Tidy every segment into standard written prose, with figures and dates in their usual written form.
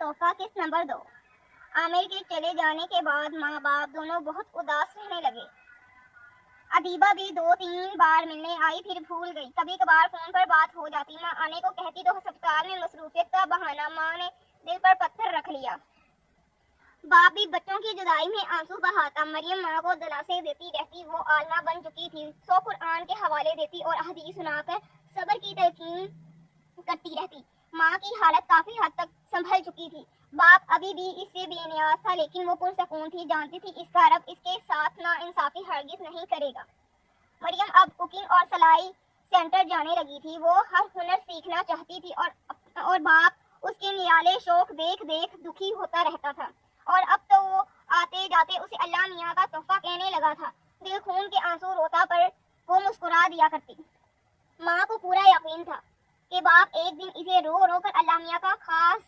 तोहफा किस नंबर दो। आमिर के चले जाने के बाद माँ बाप दोनों बहुत उदास रहने लगे। अदीबा भी 2-3 बार मिलने आई फिर भूल गई। कभी कभार फोन पर बात हो जाती। माँ आने को कहती तो अस्पताल में मसरूफियत का बहाना। माँ ने दिल पर पत्थर रख लिया। बाप भी बच्चों की जुदाई में आंसू बहाता। मरियम माँ को दिलासे देती रहती। वो आलमा बन चुकी थी। 100 कुरान के हवाले देती और हदीस सुनाकर सब्र की तलकीन करती रहती। माँ की हालत काफी हद तक संभल चुकी थी। बाप अभी भी इससे बेनियाज था, लेकिन वो पुरसकून थी। जानती थी इसका रब इसके साथ ना इंसाफी हरगिज नहीं करेगा। मरियम अब कुकिंग और सिलाई सेंटर जाने लगी थी। वो हर हुनर सीखना चाहती थी और बाप उसके निराले शौक देख देख दुखी होता रहता था। और अब तो वो आते जाते उसे अल्लाह मियाँ का तोहफा कहने लगा था। दिल खून के आंसू रोता पर वो मुस्कुरा दिया करती। माँ को पूरा यकीन था कि बाप एक दिन इसे रो रो कर अल्लाह मियाँ का खास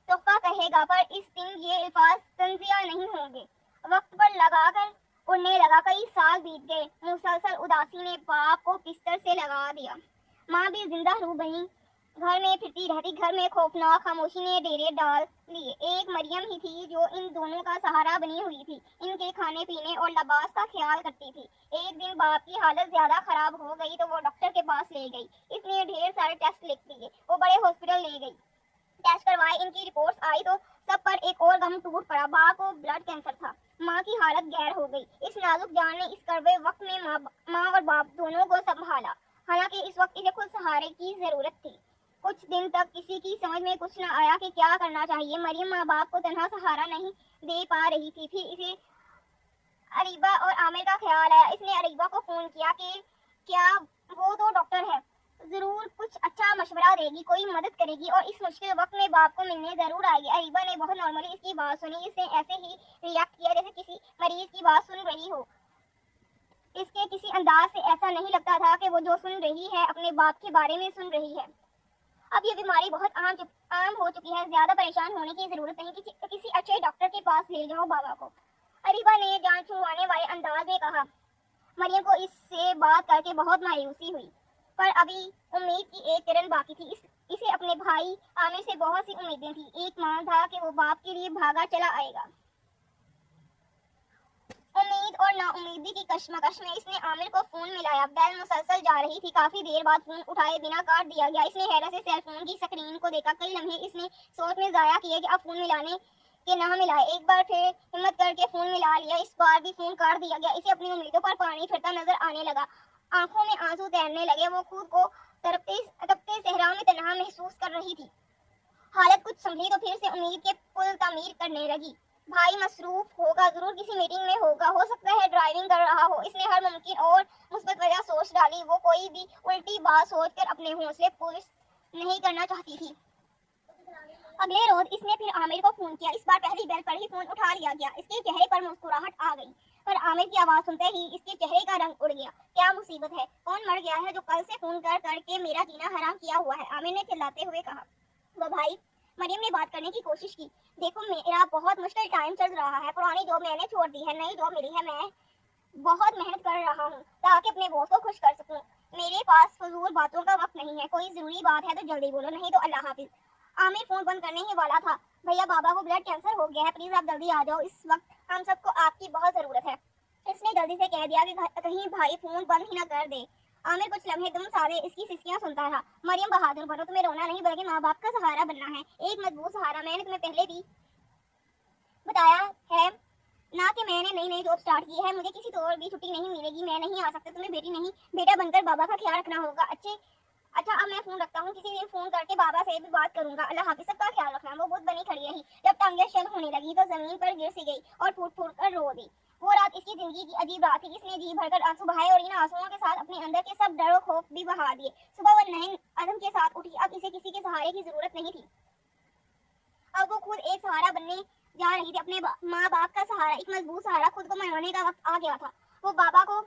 तोहफा कहेगा, पर इस दिन ये अल्फाज तंजिया नहीं होंगे। वक्त पर लगाकर उड़ने लगा। कई साल बीत गए। मुसलसल उदासी ने बाप को बिस्तर से लगा दिया। माँ भी जिंदा रूह बनी घर में फिरती रहती। घर में खौफनाक खामोशी ने डेरे डाल लिए। एक मरियम ही थी जो इन दोनों का सहारा बनी हुई थी। इनके खाने पीने और लिबास का ख्याल करती थी। एक दिन बाप की हालत ज्यादा खराब हो गई तो वो डॉक्टर के पास ले गई। इसने ढेर सारे टेस्ट लिख दिए। वो बड़े हॉस्पिटल ले गई। टेस्ट करवाए। इनकी रिपोर्ट्स आई तो सब पर एक और गम टूट पड़ा। बाप को ब्लड कैंसर था। माँ की हालत गैर हो गई। इस नाजुक जान ने इस कड़वे वक्त में माँ और बाप दोनों को संभाला। हालांकि इस वक्त इसे खुद सहारे की जरूरत थी। कुछ दिन तक किसी की समझ में कुछ न आया कि क्या करना चाहिए। मरियम माँ बाप को तन्हा सहारा नहीं दे पा रही थी। फिर इसे अरीबा और आमिर का ख्याल आया। इसने अरीबा को फोन किया कि क्या वो तो डॉक्टर है, जरूर कुछ अच्छा मशवरा देगी, कोई मदद करेगी और इस मुश्किल वक्त में बाप को मिलने जरूर आएगी। अरीबा ने बहुत नॉर्मली इसकी बात सुनी। इसने ऐसे ही रिएक्ट किया जैसे किसी मरीज की बात सुन रही हो। इसके किसी अंदाज से ऐसा नहीं लगता था कि वो जो सुन रही है अपने बाप के बारे में सुन रही है। अब ये बीमारी बहुत आम हो चुकी है। ज्यादा परेशान होने की जरूरत नहीं। किसी अच्छे डॉक्टर के पास ले जाओ बाबा को, अरीबा ने जान छुड़वाने वाले अंदाज में कहा। मरियम को इससे बात करके बहुत मायूसी हुई, पर अभी उम्मीद की एक किरण बाकी थी। इसे अपने भाई आमिर से बहुत सी उम्मीदें थी। एक मान था कि वो बाप के लिए भागा चला आएगा। उम्मीद और नाउम्मीदी की कश्मकश में इसने आमिर को फोन मिलाया। बेल मुसलसल जा रही थी। काफी देर बाद फोन उठाए बिना काट दिया गया। इसने हैरत से सेल फोन की स्क्रीन को देखा। कई लम्हे इसने सोच में जाया किए कि अब फोन मिलाने के ना मिलाए। एक बार फिर हिम्मत करके फोन मिला लिया। इस बार भी फोन काट दिया गया। इसे अपनी उम्मीदों पर पानी फिरता नजर आने लगा। आंखों में आंसू तैरने लगे। वो खुद को तड़पते सहरा में तन्हा महसूस कर रही थी। हालत कुछ संभली तो फिर से उम्मीद के पुल तामीर करने लगी। भाई मसरूफ होगा, जरूर किसी मीटिंग में होगा, हो सकता है ड्राइविंग कर रहा हो। इसने हर मुमकिन और मुस्बत वजह सोच डाली। वो कोई भी उल्टी बात सोचकर अपने हौसले पुलिस नहीं करना चाहती थी। अगले रोज इसने फिर आमिर को फोन किया। इस बार पहली बेल पर ही फोन उठा लिया गया। इसके चेहरे पर मुस्कुराहट आ गई, पर आमिर की आवाज सुनते ही इसके चेहरे का रंग उड़ गया। क्या मुसीबत है? कौन मर गया है जो कल से फोन कर करके मेरा जीना हराम किया हुआ है? आमिर ने चिल्लाते हुए कहा। वो भाई, मरियम ने बात करने की कोशिश की। देखो, मेरा बहुत मुश्किल टाइम चल रहा है। पुरानी जॉब मैंने छोड़ दी है, नई जॉब मिली है। मैं बहुत मेहनत कर रहा हूँ ताकि अपने बॉस को खुश कर सकूँ। मेरे पास फजूल बातों का वक्त नहीं है। कोई जरूरी बात है तो जल्दी बोलो, नहीं तो अल्लाह हाफिज। आमिर फोन बंद करने ही वाला था। भैया, बाबा को ब्लड कैंसर हो गया है, प्लीज आप जल्दी आ जाओ। इस वक्त हम सबको आपकी बहुत जरूरत है। इसने जल्दी से कह दिया कि कहीं भाई फोन बंद ही ना कर दे। आमिर कुछ लम्हे दम सारे इसकी सिस्कियां सुनता रहा। मरियम बहादुर बनो, तुम्हें रोना नहीं बल्कि माँ बाप का सहारा बनना है, एक मजबूत सहारा। मैंने तुम्हें पहले भी बताया है ना कि मैंने नई जॉब स्टार्ट की है। मुझे किसी तौर भी छुट्टी नहीं मिलेगी। मैं नहीं आ सकता। तुम्हें बेटी नहीं बेटा बनकर बाबा का ख्याल रखना होगा। अच्छा, अब मैं फोन रखता हूँ। किसी दिन फोन करके बाबा से भी बात करूंगा। अल्लाह हाफिज, सबका ख्याल रखना। वो बुत बनी खड़ी रही। जब टांगे शल होने लगी तो जमीन पर गिर सी गई और फूट फूट कर रो दी। वो रात इसकी जिंदगी की अजीब रात थी। इसने जी भरकर आंसू बहाए और इन आंसुओं के साथ अपने अंदर के सब डर और खौफ भी बहा दिए। सुबह वो नए अज़म के साथ उठी। अब इसे किसी के सहारे की जरूरत नहीं थी। अब वो खुद एक सहारा बनने जा रही थी। अपने माँ बाप का सहारा, एक मजबूत सहारा। खुद को मनवाने का वक्त आ गया था। वो बाबा को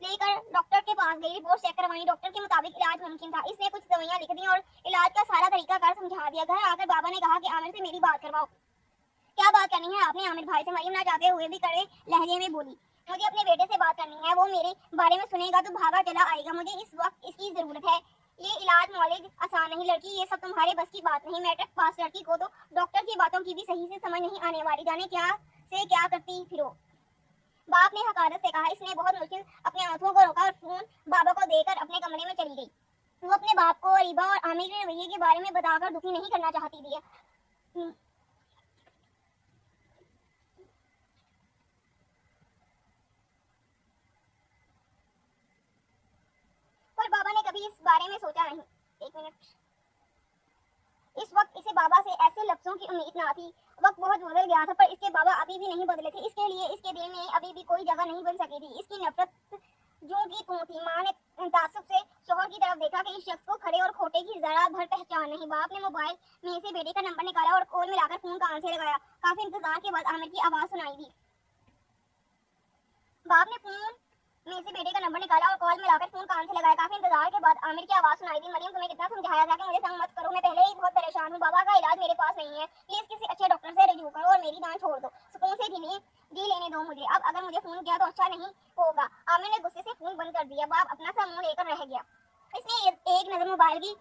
लेकर डॉक्टर के पास गई। रिपोर्ट चेक करवाई। डॉक्टर के मुताबिक इलाज मुमकिन था। इसने कुछ दवाइयाँ लिख दी और इलाज का सारा तरीका कार समझा दिया। घर आकर बाबा ने कहा कि आमिर से मेरी बात करवाओ। क्या बात करनी है आपने आमिर भाई से? मरियम ना चाहते हुए भी कड़वे लहजे में बोली। मुझे अपने बेटे से बात करनी है। वो मेरे बारे में सुनेगा तो भागा चला आएगा। मुझे इस वक्त इसकी जरूरत है। ये इलाज मौलिक आसान नहीं लड़की, ये सब तुम्हारे बस की बात नहीं। मैट्रिक पास लड़की को तो डॉक्टर की बातों की भी सही से समझ नहीं आने वाली, जाने क्या से क्या करती फिरो। बाप ने हकारत से कहा। इसने बहुत मुश्किल अपने आंसुओं को रोका और फोन बाबा को देकर अपने कमरे में चली गई। वो अपने बाप को अरीबा और आमिर के रवैये के बारे में बताकर दुखी नहीं करना चाहती थी। पर बाबा ने कभी इस बारे में सोचा नहीं। एक मिनट। इस वक्त इसे बाबा से ऐसे लफ्जों की उम्मीद ना थी। वक्त बहुत बदल गया था, पर इसके बाबा अभी भी नहीं बदले थे। इसके लिए इसके दिल में अभी भी कोई जगह नहीं बन सकी थी। इसकी नफरत जो की तू थी। माँ ने तासुब से शोहर की तरफ देखा कि इस शख्स को खरे और खोटे की जरा भर पहचान नहीं। बाप ने मोबाइल में से बेटे का नंबर निकाला और कॉल मिलाकर फोन कान से लगाया। काफी इंतजार के बाद आमिर की आवाज सुनाई दी। बाप ने फोन में से बेटे का नंबर निकाला और कॉल मिलाकर फोन कान से लगाया। काफी इंतजार के बाद आमिर की आवाज सुनाई दी। मरियम, तुम्हें कितना समझाया था कि मुझे तंग मत करो, मैं पहले ही बहुत परेशान हूँ। बाबा का इलाज मेरे पास नहीं है, प्लीज किसी अच्छे डॉक्टर से रजू करो और मेरी जान छोड़ दो। सुकून से जी लेने दो मुझे। अब अगर मुझे फोन किया तो अच्छा नहीं होगा। आमिर ने गुस्से से फोन बंद कर दिया। बाप अपना सा मुंह लेकर रह गया। इसने एक नजर मोबाइल की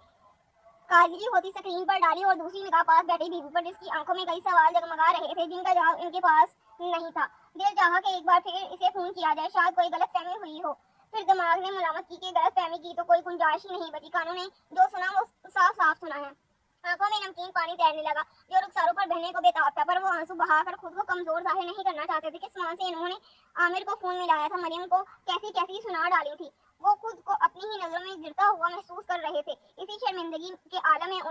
काली होती स्क्रीन पर डाली और दूसरी निगाह पास बैठी बीवी पर, जिसकी आंखों में कई सवाल जगमगा रहे थे जिनका जवाब इनके पास नहीं था। दिल चाहा कि एक बार फिर इसे फोन किया जाए, शायद कोई गलत फहमी हुई हो। फिर दिमाग ने मुलामत की कि गलत फहमी की तो कोई गुंजाइश ही नहीं बची। कानों ने जो सुना वो साफ साफ सुना है। आंखों में नमकीन पानी तैरने लगा जो रुखसारों पर बहने को बेताब था, पर वो आंसू बहाकर खुद को कमजोर जाहिर नहीं करना चाहते थे। किस मान से इन्होंने आमिर को फोन मिलाया था, मरियम को कैसी कैसी सुना डाली थी। वो खुद को अपनी ही नजरों में गिरता हुआ महसूस कर रहे थे। इसी शर्मिंदगी के आलम में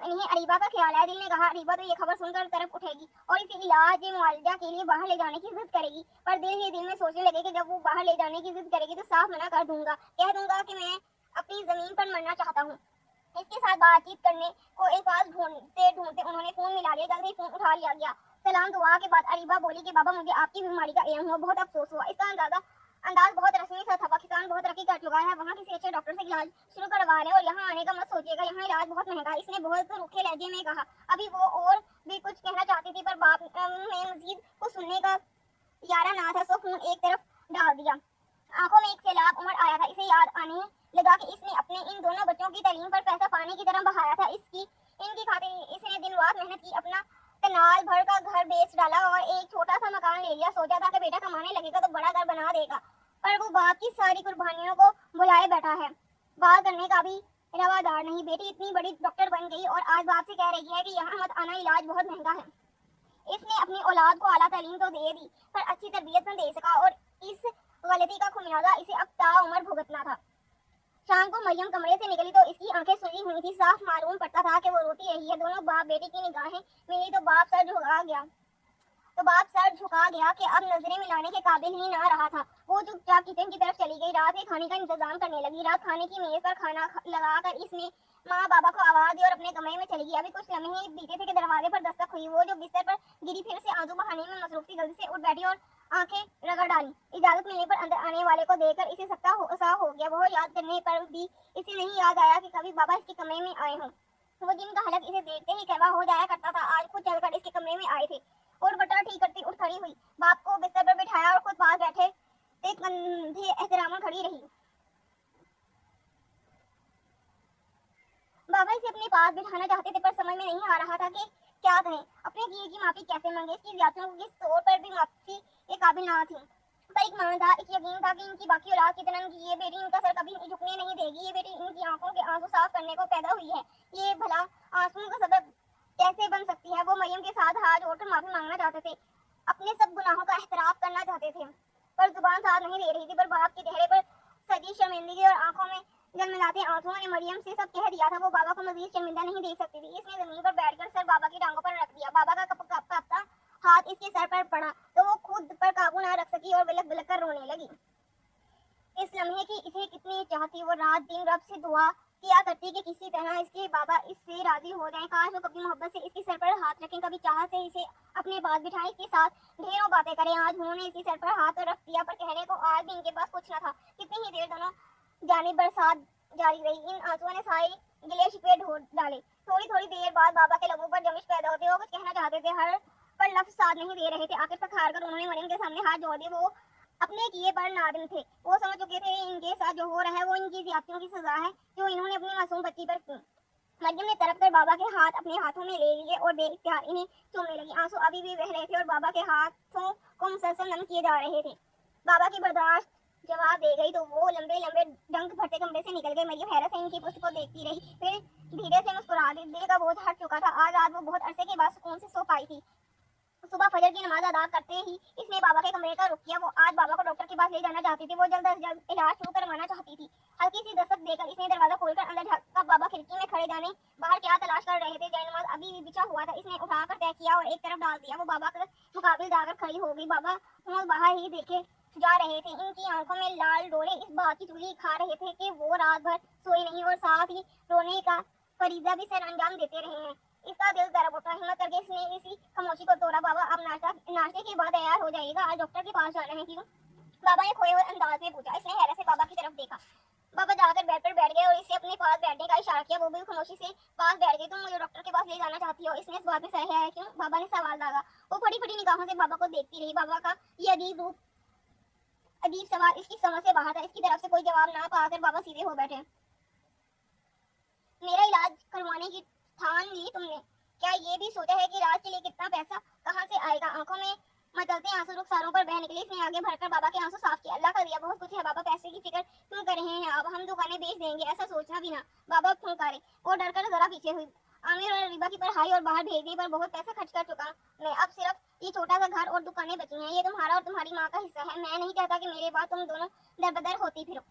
इन्हें अरीबा का ख्याल आया। दिल ने कहा अरीबा तो ये खबर सुनकर तरफ उठेगी और इसे इलाज मुआवजा के लिए बाहर ले जाने की जिद करेगी। पर दिल ही दिल में सोचने लगे कि जब वो बाहर ले जाने की जिद करेगी तो साफ मना कर दूंगा, कह दूंगा कि मैं अपनी जमीन पर मरना चाहता हूँ। इसके साथ बातचीत करने को अल्फाज ढूंढते ढूंढते उन्होंने फोन मिला लिया। जल्दी फोन उठा लिया गया। सलाम दुआ के बाद अरीबा बोली कि बाबा, मुझे आपकी बीमारी का इल्म हुआ, बहुत अफसोस हुआ। इसका अंदाज बहुत रस्मी सा था। पाकिस्तान बहुत तरक्की कर चुका है, वहाँ किसी अच्छे डॉक्टर से इलाज शुरू करवा लें और यहाँ आने का मत सोचिएगा, यहाँ इलाज बहुत महंगा है। इसने बहुत रूखे लहजे में कहा। अभी वो और भी कुछ कहना चाहती थी पर बाप ने मजीद कुछ सुनने का यारा ना था, सो फोन एक तरफ डाल दिया। आंखों में एक सैलाब उमड़ आया था। इसे याद आने लगा कि इसने अपने इन दोनों बच्चों की तालीम पर पैसा पानी की तरह बहाया था। इनकी खातिर इसने दिन रात मेहनत की, अपना कनाल भर का घर बेच डाला और एक छोटा सा मकान ले लिया। सोचा था कि बेटा कमाने लगेगा तो बड़ा घर बना देगा, पर वो बाप की सारी कुर्बानियों को भुलाए बैठा है। बात करने का भी रवादार नहीं। बेटी इतनी बड़ी डॉक्टर बन गई और आज बाप से कह रही है कि यहाँ मत आना, इलाज बहुत महंगा है। इसने अपनी औलाद को आला तालीम तो दे दी पर अच्छी तरबियत न दे सका और इस गलती का खुमियाजा इसे अब ताउम्र भुगतना था। शाम को मरियम कमरे से निकली तो इसकी आंखें सुजी हुई थी। साफ मालूम पड़ता था कि वो रोती रही है। दोनों बाप बेटी की निगाहें मिली तो बाप सर झुका गया कि अब नजरें मिलाने के काबिल ही ना रहा था। वो चुपचाप किचन की तरफ चली गई। रात के खाने का इंतजाम करने लगी। रात खाने की मेज पर खाना लगाकर इसने माँ बाबा को आवाज दी और अपने कमरे में चली गई। अभी कुछ लम्हे बीते थे कि दरवाजे पर दस्तक हुई। वो जो बिस्तर पर गिरी फिर से आंसू बहाने में मसरूफ थी। जल्दी से उठ बैठी और आंखें रगड़ डाली। इजाजत मिलने पर अंदर आने वाले को देखकर इसे सकता हो गया। वो याद करने पर भी इसे नहीं याद आया कि कभी बाबा इसके कमरे में आए हों। वो जिनका हलक इसे देखते ही कहवा हो जाया करता था, आज खुद चलकर इसके कमरे में आए थे और बटन ठीक करती उठ खड़ी हुई। बाप को बिस्तर पर बिठाया और खुद पास बैठे कंधे एहतरामन खड़ी रही। बाबा इसे अपने पास बिठाना चाहते थे पर समझ में नहीं आ रहा था कि क्या कहें, अपने किए की माफी कैसे मांगे। इसकी जातियों को किस तौर पर भी माफी के काबिल ना थी। पर एक मान था, एक यकीन था कि इनकी बाकी औलाद की तरह ये बेटी इनका सर कभी झुकने नहीं देगी। ये बेटी इनकी आंखों के आंसू साफ करने को पैदा हुई है। ये भला आंसुओं का सबब कैसे बन सकती है। वो मरियम के साथ हाथ जोड़कर माफी मांगना चाहते थे, अपने सब गुनाहों का एहतराफ करना चाहते थे, पर जुबान साथ नहीं दे रही थी। पर बाप के चेहरे पर सजी शर्मिंदगी और आंखों में जलमिलाते आंसुओं ने मरियम से सब कह दिया था। वो बाबा को मजीद शर्मिंदा नहीं देख सकती थी। इसने जमीन पर बैठकर सर बाबा की टांगों पर रख दिया। बाबा का कांपता हाथ इसके सर पर पड़ा तो वो खुद पर काबू ना रख सकी और बिलक बिलक कर रोने लगी। इस लम्हे की इसे कितनी चाहती। वो रात दिन रब से दुआ किया करती कि किसी तरह इसके बाबा इससे राजी हो जाएं। काश वो कभी मोहब्बत से इसके सर पर हाथ रखें, कभी चाह से इसे अपने पास बिठाएं, इसके साथ ढेरों बातें करें। आज उन्होंने इसके सर पर हाथ तो रख दिया पर कहने को आज भी इनके पास कुछ न था। कितनी ही देर दोनों जानिब बरसात जारी रही। इन आंसुओं ने सारे गिले शिकवे ढो डाले। थोड़ी थोड़ी देर बाद बाबा के लबों पर जमिश पैदा होते। वो कुछ कहना चाहते थे, हर पर लफ्ज साथ नहीं दे रहे थे। आखिर तक हार कर उन्होंने मरियम के सामने हाथ जोड़ दिए। वो अपने किए पर नादिम थे। वो समझ चुके थे इनके साथ जो हो रहा है वो इनकी ज्यादतियों की सजा है जो इन्होंने अपनी मासूम बच्ची पर की। मरियम ने तड़प कर बाबा के हाथ अपने हाथों में ले लिए और बेइख्तियार इन्हें चूमने लगी। आंसू अभी भी बह रहे थे और बाबा के हाथों को मुसलसल नम किए जा रहे थे। बाबा की बर्दाश्त जवाब दे गई तो वो लंबे लंबे डंक भरते कमरे से निकल गए। मरियम हैरत से इनकी पुष्ट को देखती रही, फिर धीरे से मुस्कुरा दी। दिल का बोझ हट चुका था। आज रात वो बहुत अरसे के बाद सुकून से सो पाई थी। सुबह फजर की नमाज अदा करते ही इसने बाबा के कमरे का रुख किया। वो आज बाबा को डॉक्टर के पास ले जाना चाहती थी। वो जल्द अज जल्द इलाज शुरू करवाना चाहती थी। हल्की सी दस्तक देकर इसने दरवाजा खोलकर अंदर झांका। बाबा खिड़की में खड़े जाने बाहर क्या तलाश कर रहे थे। जयनमाज अभी भी बिछा हुआ था। इसने उठाकर तय किया और एक तरफ डाल दिया। वो बाबा के मुकाबिल जाकर खड़ी हो गई। बाबा बाहर ही देखे जा रहे थे। इनकी आंखों में लाल डोरे इस बात की चुगली खा रहे थे कि वो रात भर सोए नहीं और साथ ही रोने का फरीजा भी सर अंजाम देते रहे हैं। इसका दिल दरब उठा। हिम्मत करके इसने इसी खामोशी को तोड़ा। बाबा अब नाश्ते के बाद तैयार हो जाएगा, आज डॉक्टर के पास जाना है। क्यों? बाबा ने खोए हुए अंदाज में पूछा। इसने हैरत से बाबा की तरफ देखा। बाबा जाकर बेड पर बैठ गए और इसे अपने पास बैठने का इशारा किया। वो भी खामोशी से पास बैठ गई। तुम मुझे डॉक्टर के पास ले जाना चाहती हो, इसने इस बात में सराहा है क्यों? बाबा ने सवाल दागा। वो फटी फटी निगाहों से बाबा को देखती रही। बाबा का ये अजीब सवाल इसकी समझ से बाहर था। इसकी तरफ से कोई जवाब ना पाकर बाबा सीधे हो बैठे। मेरा इलाज करवाने की ठान ली तुमने? क्या ये भी सोचा है कि इलाज के लिए कितना पैसा कहाँ से आएगा? आंखों में मचलते आंसू रुखसारों पर बह निकले। इसने आगे बढ़कर बाबा के आंसू साफ किया। अल्लाह का दिया बहुत कुछ है बाबा, पैसे की फिक्र क्यों कर रहे हैं? अब हम दुकानें बेच देंगे, ऐसा सोचना भी ना। बाबा फुंकारे। वो डरकर जरा पीछे हुई। आमिर और रिबा की पढ़ाई और बाहर भेजने पर बहुत पैसा खर्च कर चुका मैं। अब सिर्फ ये छोटा सा घर और दुकानें बची हैं। ये तुम्हारा और तुम्हारी माँ का हिस्सा है। मैं नहीं चाहता कि मेरे बाद तुम दोनों दरबदर होती फिरो।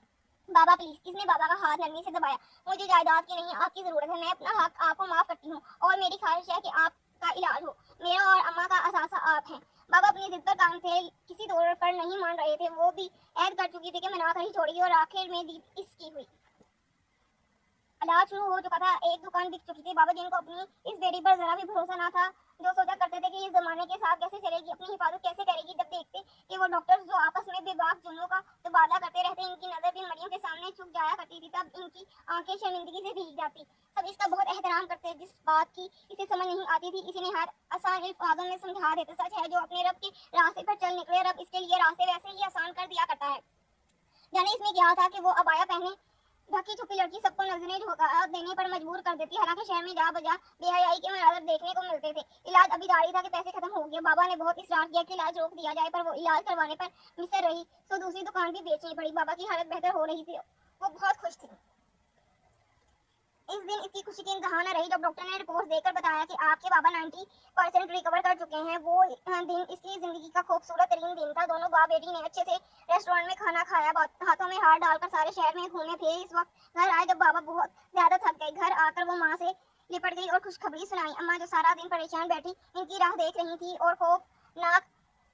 बाबा प्लीज। इसने बाबा का हाथ नरमी से दबाया। मुझे जायदाद की नहीं, आपकी जरूरत है। मैं अपना हक आपको माफ करती हूँ और मेरी ख्वाहिश है कि आपका इलाज हो। मेरा और अम्मा का असासा आप हैं। बाबा अपनी जिद पर कायम थे, किसी तौर पर नहीं मान रहे थे। वो भी ऐद कर चुकी थी कि मना कर ही छोड़ेगी और आखिर में जीत इसकी हुई। इलाज शुरू हो चुका था। एक दुकान बिक चुकी थी। बाबा जिनको अपनी इस बेटी पर जरा भी भरोसा ना था, जो सोचा करते थे कि इस जमाने के साथ कैसे चलेगी, अपनी हिफाजत कैसे करेगी, जब देखते कि वो डॉक्टर्स जो आपस में बेबाक जुमलों का तबादला करते रहते, इनकी नजर भी मरियम के सामने झुक जाया करती थी, तब इनकी आंखें शर्मिंदगी से भीग जाती। सब इसका बहुत एहतराम करते। जिस बात की इसे समझ नहीं आती थी, इसे निहायत आसान अल्फाजों में समझा देते। सच है, जो अपने रब के रास्ते पर चल निकले, रब इसके लिए रास्ते वैसे ही आसान कर दिया करता है। जाने इसमें क्या था कि वो अबाया पहने ढकी छुपी लड़की सबको नजरें झोंका देने पर मजबूर कर देती। हालांकि शहर में जा बजा बेहयाई के मनाजर देखने को मिलते थे। इलाज अभी जारी था कि पैसे खत्म हो गए। बाबा ने बहुत इसरार किया कि इलाज रोक दिया जाए, पर वो इलाज करवाने पर मिसर रही तो दूसरी दुकान भी बेचनी पड़ी। बाबा की हालत बेहतर हो रही थी। वो बहुत खुश थी। इस दिन इसकी खुशी की इंतहा न रही जब डॉक्टर ने रिपोर्ट देकर बताया कि आपके बाबा 90% रिकवर कर चुके हैं। वो दिन इसकी जिंदगी का खूबसूरत तरीन दिन था। दोनों बाप बेटी ने अच्छे से रेस्टोरेंट में खाना खाया, हाथों में हाथ डालकर सारे शहर में घूमे फिरे। इस वक्त घर आए जब बाबा बहुत ज्यादा थक गए। घर आकर वो माँ से लिपट गई और खुशखबरी सुनाई। अम्मा जो सारा दिन परेशान बैठी इनकी राह देख रही थी और खौफनाक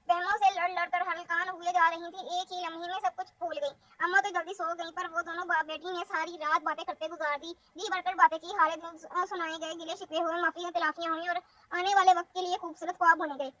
वहमों से लड़ लड़ कर हलकान हुए जा रही थी, एक ही लम्हे में सब कुछ भूल गई। अम्मा तो जल्दी सो गई, पर वो दोनों बाप बेटी ने सारी रात बातें करते गुजार दी। जी भरकर बातें की, हालत सुनाए गए, गिले शिकवे हुए, माफी तलाफियां हुई और आने वाले वक्त के लिए खूबसूरत ख्वाब बुने गए।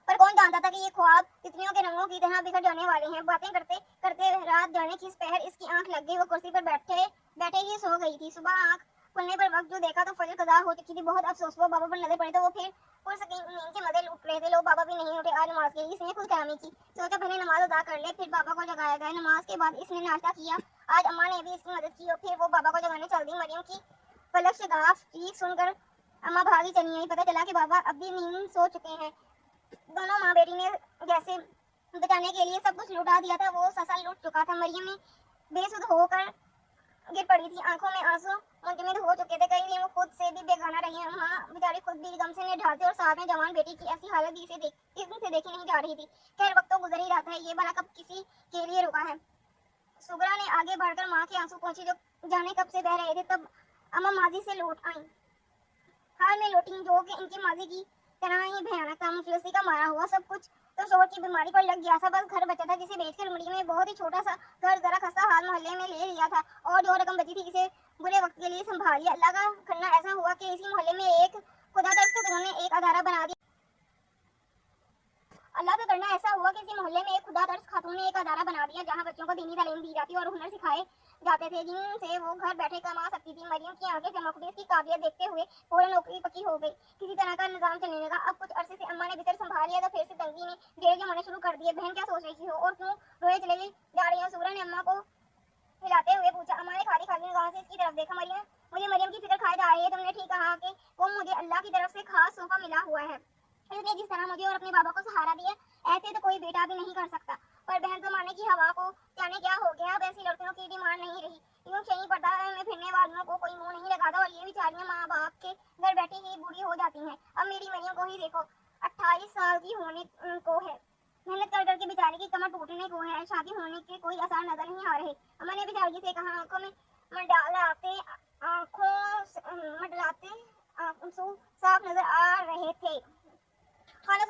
पर कौन जानता था कि ये ख्वाब तितलियों के रंगों की तरह बिखर जाने वाले हैं। बातें करते करते रात जाने किस पहर इसकी आंख लग गई। वो कुर्सी पर बैठे बैठे ही सो गई थी। सुबह आंख खुलने पर वक्त जो देखा तो फजर कज़ा हो चुकी थी। बहुत अफसोस। वो बाबा पर नजर पड़ी तो वो फिर नींद के मजे लूट रहे थे। लोग बाबा भी नहीं उठे। आज नमाज के इसने खुद कलामी की। सोचा पहले नमाज अदा कर ले, फिर बाबा को जगाया गया। नमाज के बाद इसने नाश्ता किया। आज अम्मा ने भी इसकी मदद की और फिर वो बाबा को जगाने चल दी। मरियम की फलक से गाफ चीख सुनकर अम्मा भागी चली आई। पता चला कि बाबा अब भी नींद सो चुके हैं। दोनों माँ बेटी ने जैसे बचाने के लिए सब कुछ लुटा दिया था, वो ससा लुट चुका था। मरियम ने बेसुध होकर गिर पड़ी थी। आंखों में आंसू मुंजमद हो चुके थे। कई दिन वो खुद से भी बेगाना रही है। माँ बेचारी खुद भी गम से ढालते और साथ में जवान बेटी की ऐसी हालत इस दिन से देखी नहीं जा रही थी। खैर वक्त तो गुजर ही रहा था, ये भला कब किसी के लिए रुका है। सुगरा ने आगे बढ़कर माँ के आंसू पहुंचे जो जाने कब से बह रहे थे। तब अम्मा माजी से लौट आई। हाल में लौटी जो कि इनकी माजी की तरह ही भयानक था। मुफलिसी का मारा हुआ। सब कुछ तो शोर की बीमारी पर लग गया था। बस घर बचा था जिसे बेचकर मरी में बहुत ही छोटा सा घर जरा खस्ता हाल मोहल्ले में ले लिया था और जो रकम बची थी इसे बुरे वक्त के लिए संभाल लिया। अल्लाह का करना ऐसा हुआ कि इसी मोहल्ले में एक खुदा दस्त उन्होंने एक अदारा बना दिया। अल्लाह का करना ऐसा हुआ के इसी मोहल्ले में एक खुदा दर्श खातून ने एक अदारा बना दिया जहाँ बच्चों को दीनी तालीम दी जाती और हुनर सिखाए जाते थे जिनसे वो घर बैठे कमा सकती थी। मरियम की आंखें चमक उठी। इसकी काबिलियत देखते हुए फौरन नौकरी पक्की हो गई। किसी तरह का निजाम चलने लगा। अब कुछ अरसे से अम्मा ने बिस्तर संभाल लिया तो फिर से तंगी ने घेर जमाने शुरू कर दिए। बहन क्या सोच रही हो और क्यों रोए चले जा रही हो? सूरा ने अम्मा को हिलाते हुए पूछा। अम्मा ने खाली खाली निगाहों से इसकी तरफ देखा। मुझे मरियम की फिक्र खाए जा रही है। तुमने ठीक कहा कि वो मुझे अल्लाह की तरफ से खास तोहफा मिला हुआ है। इसने जिस तरह मुझे और अपने बाबा को सहारा दिया, ऐसे तो कोई बेटा भी नहीं कर सकता। पर बहन जमाने की हवा को जाने क्या हो गया। अब ऐसी लड़कियों की डिमांड नहीं रही। यूं सही पर्दा में फिरने वालों को कोई मुंह नहीं लगाता और ये बेचारियां माँ बाप के घर बैठी ही बूढ़ी हो जाती हैं। अब मेरी मरियम को ही देखो, 28 साल की होने को है। मेहनत कर कर के बेचारी की कमर टूटने को है। शादी होने के कोई आसार नजर नहीं आ रहे। अम्मा ने बेचारी से कहा। आंखों में मंडलाते आंसू साफ नजर आ रहे थे। खाना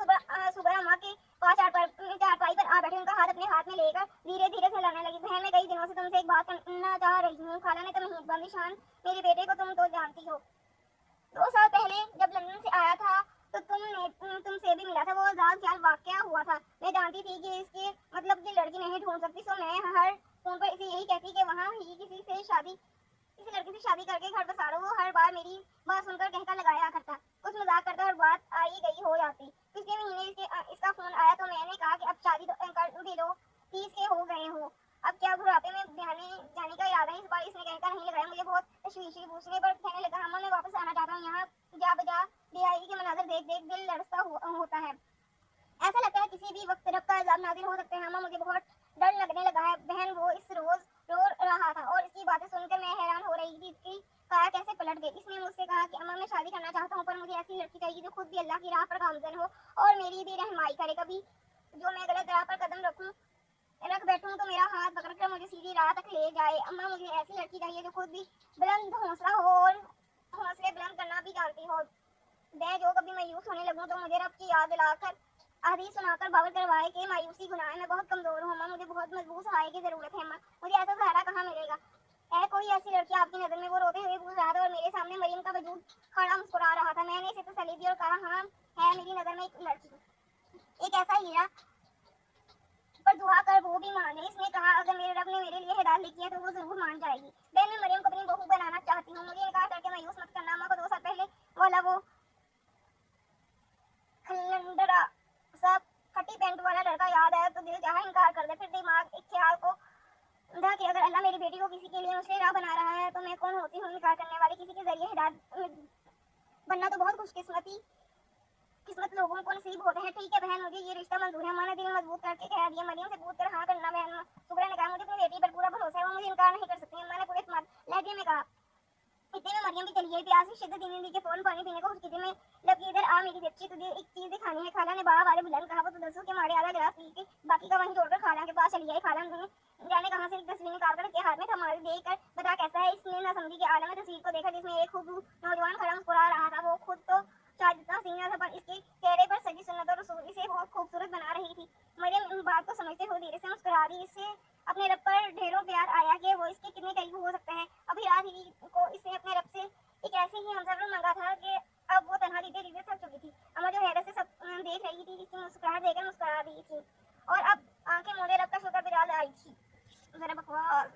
सुबह अम्मा के पास चारपाई पर आ बैठे। उनका हाथ अपने हाथ में लेकर धीरे धीरे सहलाने लगी। बहन, मैं कई दिनों से तुमसे एक बात करना चाह रही हूँ। खाला ने तमहीद बंदी शान मेरे बेटे को तुम तो जानती हो। 2 साल पहले जब लंदन से आया था तो तुमसे भी मिला था। वो आजाद ख्याल वाकया हुआ था। मैं जानती थी कि इसके मतलब की लड़की नहीं ढूंढ सकती, सो मैं हर फोन पर इसे यही कहती कि वहाँ ही किसी लड़की से शादी करके घर बसा लो। वो हर बार मेरी बात सुनकर कहता लगाया करता, कुछ मजाक करता और बात आई गई हो जाती। पिछले महीने इसका फोन आया तो मैंने कहा कि अब शादी कर भी लो, 30 के हो गए हो, अब क्या बुढ़ापे में ब्याहने जाने का इरादा है? इस बार इसने कहकर नहीं लगाया। मुझे बहुत तशवीश हुई। पूछने पर कहने लगा, अम्मा मैं वापस आना चाहता हूँ। यहाँ जा बजा बेआईगी के मनाजर देख देख दिल लड़ता होता है। ऐसा लगता है किसी भी वक्त रब का अजाब नाजिल हो सकते हैं। अम्मा मुझे बहुत डर लगने लगा है। बहन, वो इस रोज रो रहा था और इसकी बातें सुनकर मैं हैरान हो रही थी। इसकी काया कैसे पलट गई। इसने मुझसे कहा कि अम्मा मैं शादी करना चाहता हूँ, पर मुझे ऐसी लड़की चाहिए जो खुद भी अल्लाह की राह पर गामजन हो और मेरी भी रहनुमाई करे। कभी जो मैं गलत राह पर कदम रख बैठूं तो मेरा हाथ पकड़कर मुझे सीधी राह तक ले जाए। अम्मा मुझे ऐसी लड़की चाहिए जो खुद भी बुलंद हौसला हो और हौसले बुलंद करना भी जानती हो। मैं जो कभी मायूस होने लगूं तो मुझे रब की याद दिलाकर हदीस सुनाकर बावर करवाए कि मायूसी गुनाह है। मैं बहुत कमजोर हूँ अम्मा, मुझे बहुत मजबूत सहारे की जरूरत है। अम्मा, मुझे ऐसा सहारा कहाँ मिलेगा? है कोई ऐसी लड़की आपकी नजर में? वो रोते हुए पूछ रहा था और मेरे सामने मरियम का वजूद खड़ा मुस्कुरा रहा था। मैंने इसे तसल्ली दी और कहा, हाँ है मेरी नजर में एक लड़की, एक ऐसा हीरा पर दुआ कर वो भी माने। इसने कहा, अगर मेरे रब ने मेरे लिए हिदायत लिखी है तो वो जरूर मान जाएगी। बहन, मैं मरियम को अपनी बहू बनाना चाहती हूँ। मुझे इनकार करके मायूस मत करना। अम्मा को 2 साल पहले वाला वो खलंडरा सा फटी पैंट वाला लड़का याद आया तो दिल चाहा इनकार कर दे। फिर दिमाग एक ख्याल को था कि अगर अल्लाह मेरी बेटी को किसी के लिए मुझसे राह बना रहा है तो मैं कौन होती हूँ इनकार करने वाली। किसी के जरिए हिदायत बनना तो बहुत किस्मत लोगों को नसीब होते हैं। ठीक है बहन, मुझे ये रिश्ता मंजूर है। अम्मा ने दिल मजबूत करके कह दिया। मरियम से पूछ कर हाँ करना बहन। सुबह ने कहा, मुझे अपनी बेटी पर पूरा भरोसा है, वो मुझे इनकार नहीं कर सकती। अम्मा ने पूरे लहजे में कहा। इतने में मरियम भी चली गई। प्यास की शिद्दत धीमे धीरे फौरन पानी पीने को किचन में लगी। इधर आ मेरी बच्ची, तुझे एक चीज दिखानी है। खाला ने बड़ा वाले बुलंद कहा। वो तो दसों के मारे आधा गिलास पी के बाकी का वहीं छोड़कर खाला के पास चली आई। खाला ने जाने कहाँ से एक तस्वीर निकाल कर के हाथ में थमाई। देख कर बता कैसा है। इसने ना समझी के आलम में तस्वीर को देखा जिसमें एक खूब नौजवान खड़ा मुस्कुरा रहा था। वो खुद तो शायद इतना सीना था पर इसके चेहरे पर सजी सुन्नत और रसूल इसे बहुत खूबसूरत बना रही थी। मरियम इन बात को समझते हुए धीरे से मुस्कुरा दी। इससे अपने रब पर ढेरों प्यार आया कि वो इसके कितने करीब हो सकते हैं। अभी रात ही को इसने अपने रब से एक ऐसे ही हमसफर मांगा था कि अब वो तनहा जीते जीते थक चुकी थी। अम्मा जो हैरत से सब देख रही थी, इसकी मुस्कुराहट देखकर मुस्कुरा दी थी और अब आंखें मोड़े रब का शुक्र बिराज आई थी। जरा बकवास।